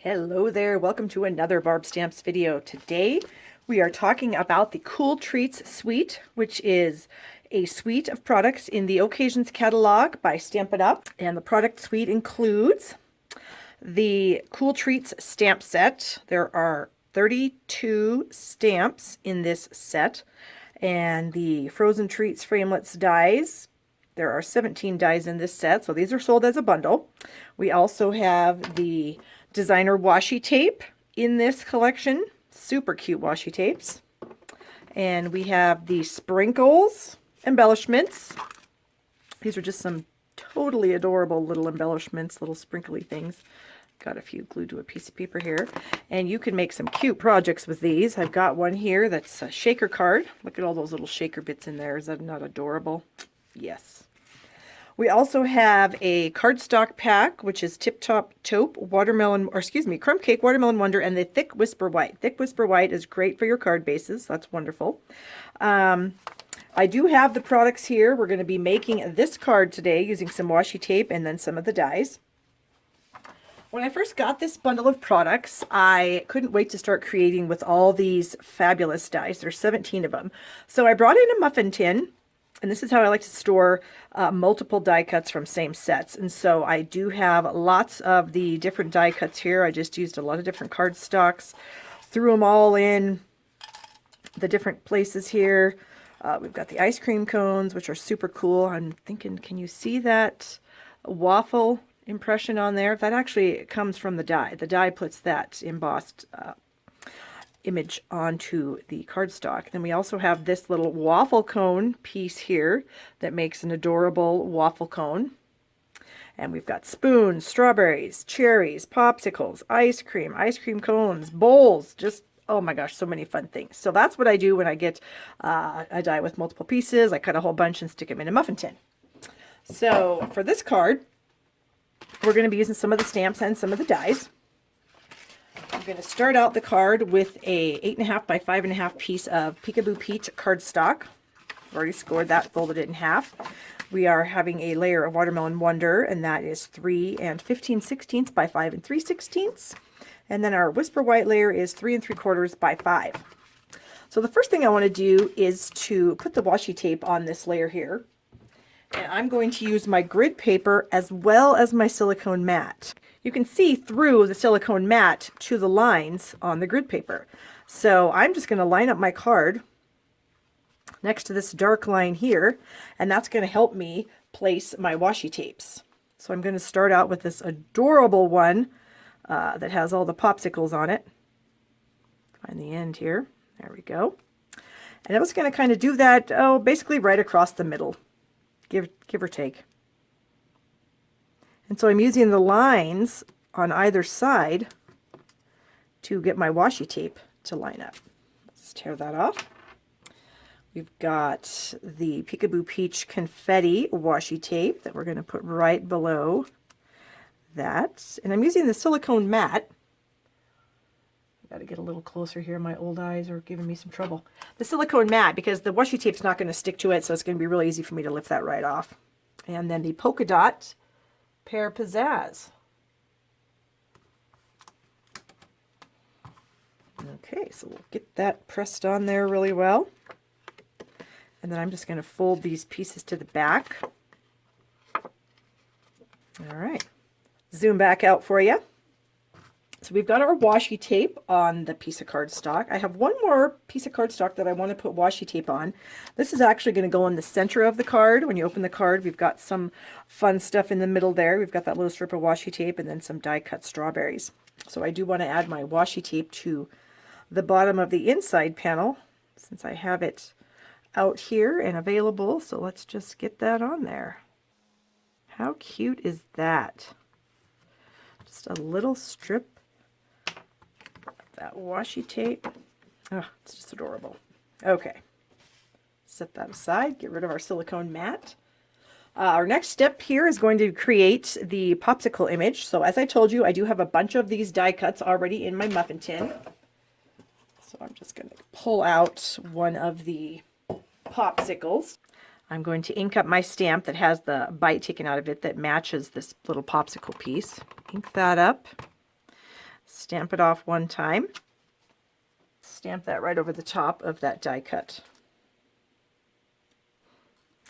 Hello there, welcome to another Barb Stamps video. Today we are talking about the Cool Treats Suite, which is a suite of products in the Occasions catalog by Stampin' Up! And the product suite includes the Cool Treats stamp set. There are 32 stamps in this set, and the Frozen Treats Framelits dies. There are 17 dies in this set, so these are sold as a bundle. We also have the designer washi tape in this collection. Super cute washi tapes. And we have the sprinkles embellishments. These are just some totally adorable little embellishments, little sprinkly things. Got a few glued to a piece of paper here. And you can make some cute projects with these. I've got one here that's a shaker card. Look at all those little shaker bits in there. Is that not adorable? Yes. We also have a cardstock pack, which is Tip Top Taupe Watermelon, or excuse me, Crumb Cake Watermelon Wonder, and the Thick Whisper White. Thick Whisper White is great for your card bases. That's wonderful. I do have the products here. We're going to be making this card today using some washi tape and then some of the dies. When I first got this bundle of products, I couldn't wait to start creating with all these fabulous dies. There's 17 of them. So I brought in a muffin tin. And this is how I like to store multiple die cuts from same sets. And so I do have lots of the different die cuts here. I just used a lot of different cardstocks, threw them all in the different places here. We've got the ice cream cones, which are super cool. I'm thinking, can you see that waffle impression on there? That actually comes from the die. The die puts that embossed image onto the cardstock. Then we also have this little waffle cone piece here that makes an adorable waffle cone. And we've got spoons, strawberries, cherries, popsicles, ice cream cones, bowls, just, oh my gosh, so many fun things. So that's what I do when I get a die with multiple pieces. I cut a whole bunch and stick them in a muffin tin. So for this card, we're going to be using some of the stamps and some of the dies. I'm going to start out the card with a 8.5 by 5.5 piece of Peekaboo Peach cardstock. I've already scored that, folded it in half. We are having a layer of Watermelon Wonder, and that is 3 15/16 by 5 3/16. And then our Whisper White layer is 3 3/4 by 5. So the first thing I want to do is to put the washi tape on this layer here. And I'm going to use my grid paper as well as my silicone mat. You can see through the silicone mat to the lines on the grid paper. So I'm just going to line up my card next to this dark line here, and that's going to help me place my washi tapes. So I'm going to start out with this adorable one that has all the popsicles on it. Find the end here. There we go. And I was going to kind of do that, basically right across the middle, give or take. And so I'm using the lines on either side to get my washi tape to line up. Let's tear that off. We've got the Peekaboo Peach Confetti washi tape that we're going to put right below that. And I'm using the silicone mat. I've got to get a little closer here. My old eyes are giving me some trouble. The silicone mat, because the washi tape's not going to stick to it, so it's going to be really easy for me to lift that right off. And then the polka dot Pear Pizzazz. Okay, so we'll get that pressed on there really well. And then I'm just going to fold these pieces to the back. All right, zoom back out for you. So we've got our washi tape on the piece of cardstock. I have one more piece of cardstock that I want to put washi tape on. This is actually going to go in the center of the card. When you open the card, we've got some fun stuff in the middle there. We've got that little strip of washi tape and then some die cut strawberries. So I do want to add my washi tape to the bottom of the inside panel since I have it out here and available. So let's just get that on there. How cute is that? Just a little strip that washi tape. Oh, it's just adorable. Okay, set that aside, get rid of our silicone mat. Our next step here is going to create the popsicle image. So as I told you, I do have a bunch of these die cuts already in my muffin tin. So I'm just going to pull out one of the popsicles. I'm going to ink up my stamp that has the bite taken out of it that matches this little popsicle piece. Ink that up. Stamp it off one time. Stamp that right over the top of that die cut.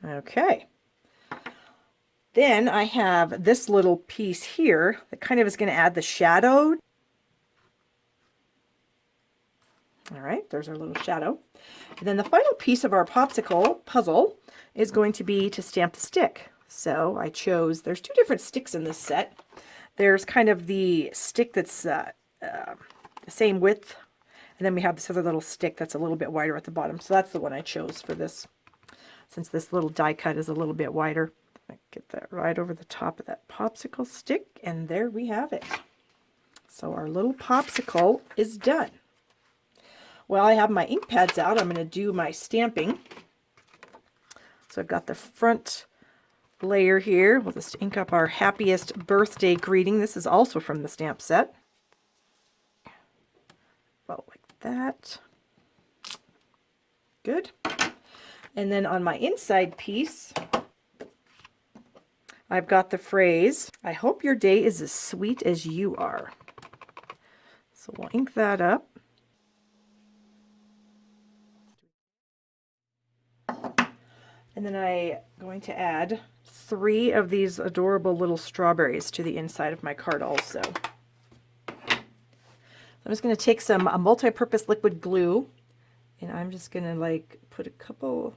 Okay. Then I have this little piece here that kind of is going to add the shadow. All right, there's our little shadow. And then the final piece of our popsicle puzzle is going to be to stamp the stick. So I chose, there's two different sticks in this set. There's kind of the stick that's the same width, and then we have this other little stick that's a little bit wider at the bottom. So that's the one I chose for this, since this little die cut is a little bit wider. Get that right over the top of that popsicle stick, and there we have it. So our little popsicle is done. Well, I have my ink pads out. I'm going to do my stamping. So I've got the front layer here. We'll just ink up our happiest birthday greeting. This is also from the stamp set. About like that. Good. And then on my inside piece, I've got the phrase, "I hope your day is as sweet as you are." So we'll ink that up. And then I'm going to add 3 of these adorable little strawberries to the inside of my card also. I'm just going to take some multi-purpose liquid glue, and I'm just going to like put a couple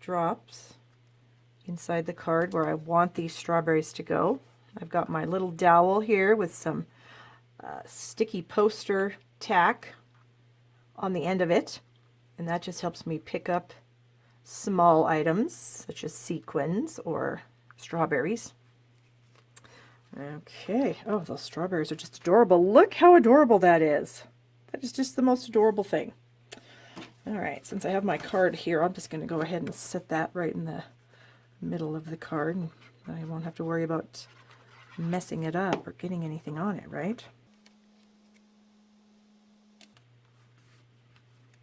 drops inside the card where I want these strawberries to go. I've got my little dowel here with some sticky poster tack on the end of it, and that just helps me pick up small items such as sequins or strawberries. Okay, oh, those strawberries are just adorable. Look how adorable that is. That is just the most adorable thing. All right, since I have my card here, I'm just going to go ahead and set that right in the middle of the card, and I won't have to worry about messing it up or getting anything on it, right?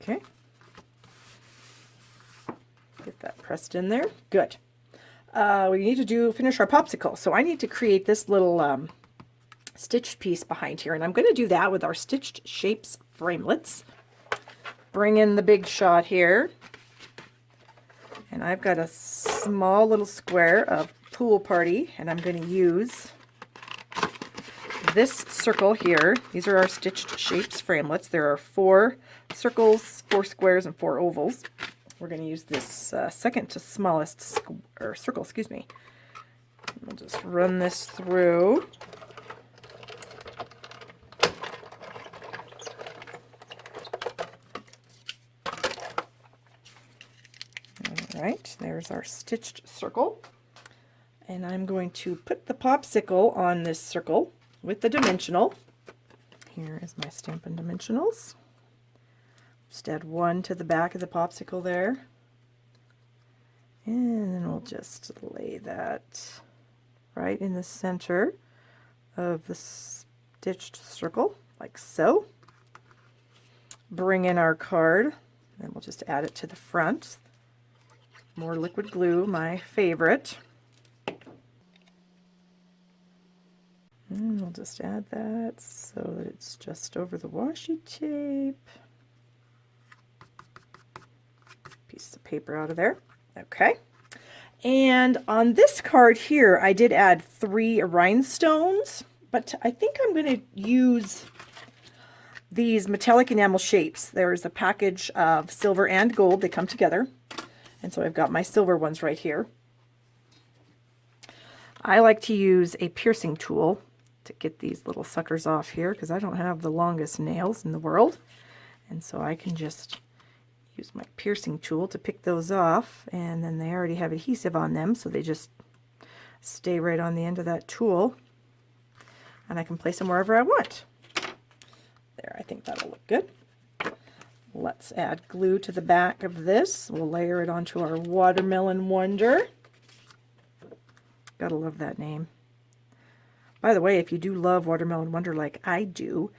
Okay. Get that pressed in there. Good. We need to finish our popsicle. So I need to create this little stitched piece behind here, and I'm going to do that with our Stitched Shapes framelits. Bring in the big shot here, and I've got a small little square of Pool Party, and I'm going to use this circle here. These are our Stitched Shapes framelits. There are 4 circles, 4 squares, and 4 ovals. We're going to use this second to smallest circle, excuse me. We'll just run this through. All right, there's our stitched circle. And I'm going to put the popsicle on this circle with the dimensional. Here is my Stampin' Dimensionals. Just add 1 to the back of the popsicle there. And then we'll just lay that right in the center of the stitched circle, like so. Bring in our card, and we'll just add it to the front. More liquid glue, my favorite. And we'll just add that so that it's just over the washi tape. Pieces of paper out of there. Okay. And on this card here, I did add 3 rhinestones, but I think I'm going to use these metallic enamel shapes. There's a package of silver and gold. They come together. And so I've got my silver ones right here. I like to use a piercing tool to get these little suckers off here because I don't have the longest nails in the world. And so I can just use my piercing tool to pick those off, and then they already have adhesive on them, so they just stay right on the end of that tool, and I can place them wherever I want. There, I think that'll look good. Let's add glue to the back of this. We'll layer it onto our Watermelon Wonder. Gotta love that name. By the way, if you do love Watermelon Wonder like I do,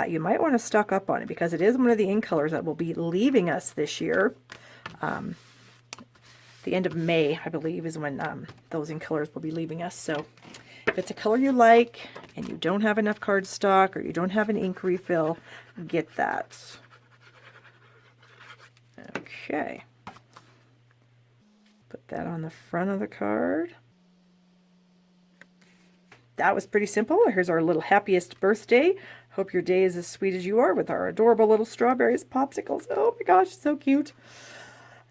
you might want to stock up on it because it is one of the ink colors that will be leaving us this year. The end of May, I believe, is when those ink colors will be leaving us. So If it's a color you like and you don't have enough cardstock or you don't have an ink refill, get that. Okay. Put that on the front of the card. That was pretty simple. Here's our little happiest birthday. Hope your day is as sweet as you are with our adorable little strawberries popsicles. Oh my gosh, so cute.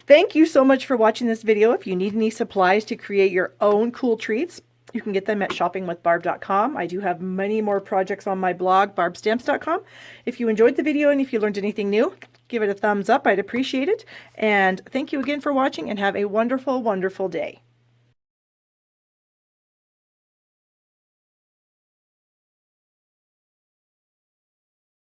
Thank you so much for watching this video. If you need any supplies to create your own cool treats, you can get them at shoppingwithbarb.com. I do have many more projects on my blog, barbstamps.com. If you enjoyed the video and if you learned anything new, give it a thumbs up. I'd appreciate it. And thank you again for watching and have a wonderful, wonderful day.